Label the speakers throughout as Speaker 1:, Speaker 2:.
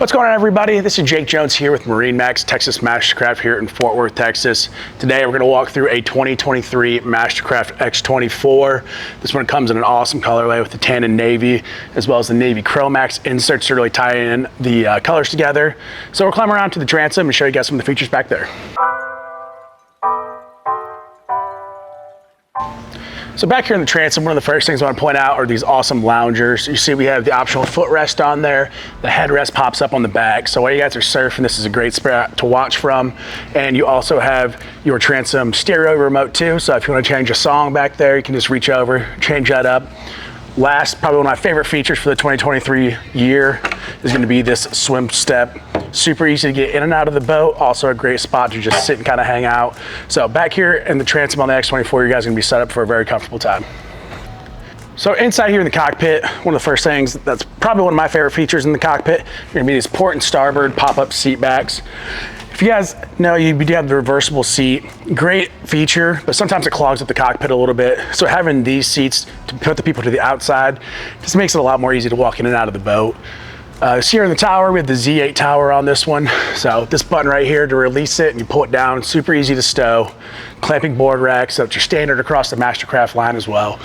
Speaker 1: What's going on, everybody? This is Jake Jones here with MarineMax Texas MasterCraft here in Fort Worth, Texas. Today we're going to walk through a 2023 MasterCraft X24. This one comes in an awesome colorway with the tan and navy, as well as the navy Chromax inserts to really tie in the colors together. So we'll climb around to the transom and show you guys some of the features back there. So back here in the transom, one of the first things I want to point out are these awesome loungers. You see we have the optional footrest on there. The headrest pops up on the back. So while you guys are surfing, this is a great spot to watch from. And you also have your transom stereo remote too. So if you want to change a song back there, you can just reach over, change that up. Last, probably one of my favorite features for the 2023 year is going to be this swim step. Super easy to get in and out of the boat. Also a great spot to just sit and kind of hang out. So back here in the transom on the X24, you guys are going to be set up for a very comfortable time. So inside here in the cockpit, one of the first things that's probably one of my favorite features in the cockpit, you're going to be these port and starboard pop-up seat backs. If you guys know, you do have the reversible seat. Great feature, but sometimes it clogs up the cockpit a little bit. So having these seats to put the people to the outside just makes it a lot more easy to walk in and out of the boat. So here in the tower, we have the Z8 tower on this one. So this button right here to release it, and you pull it down, super easy to stow. Clamping board rack, so it's your standard across the MasterCraft line as well.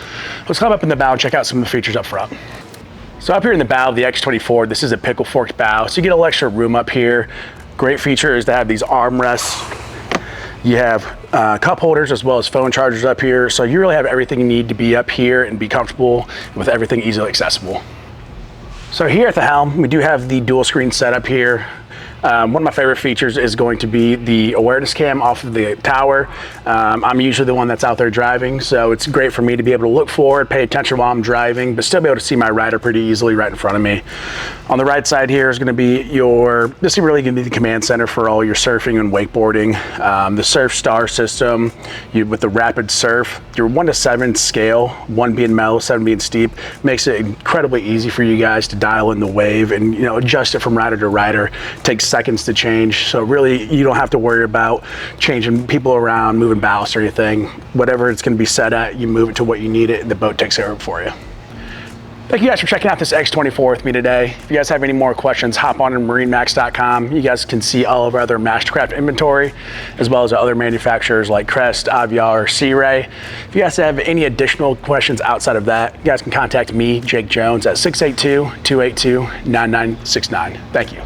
Speaker 1: Let's climb up in the bow and check out some of the features up front. So up here in the bow of the X24, this is a pickle forked bow. So you get a little extra room up here. Great feature is to have these armrests. You have cup holders as well as phone chargers up here. So you really have everything you need to be up here and be comfortable with everything easily accessible. So here at the helm, we do have the dual screen setup here. One of my favorite features is going to be the awareness cam off of the tower. I'm usually the one that's out there driving, so it's great for me to be able to look forward, pay attention while I'm driving, but still be able to see my rider pretty easily right in front of me. On the right side here is going to be this is really going to be the command center for all your surfing and wakeboarding. The Surf Star system, with the rapid surf, your 1 to 7 scale, 1 being mellow, 7 being steep, makes it incredibly easy for you guys to dial in the wave and adjust it from rider to rider. It takes seconds to change, so really you don't have to worry about changing people around, moving ballast or anything. Whatever it's going to be set at, you move it to what you need it and the boat takes care of it for you. Thank you guys for checking out this X24 with me today. If you guys have any more questions, hop on to MarineMax.com. You guys can see all of our other MasterCraft inventory, as well as other manufacturers like Crest, Aviar, Sea Ray. If you guys have any additional questions outside of that, you guys can contact me, Jake Jones, at 682-282-9969. Thank you.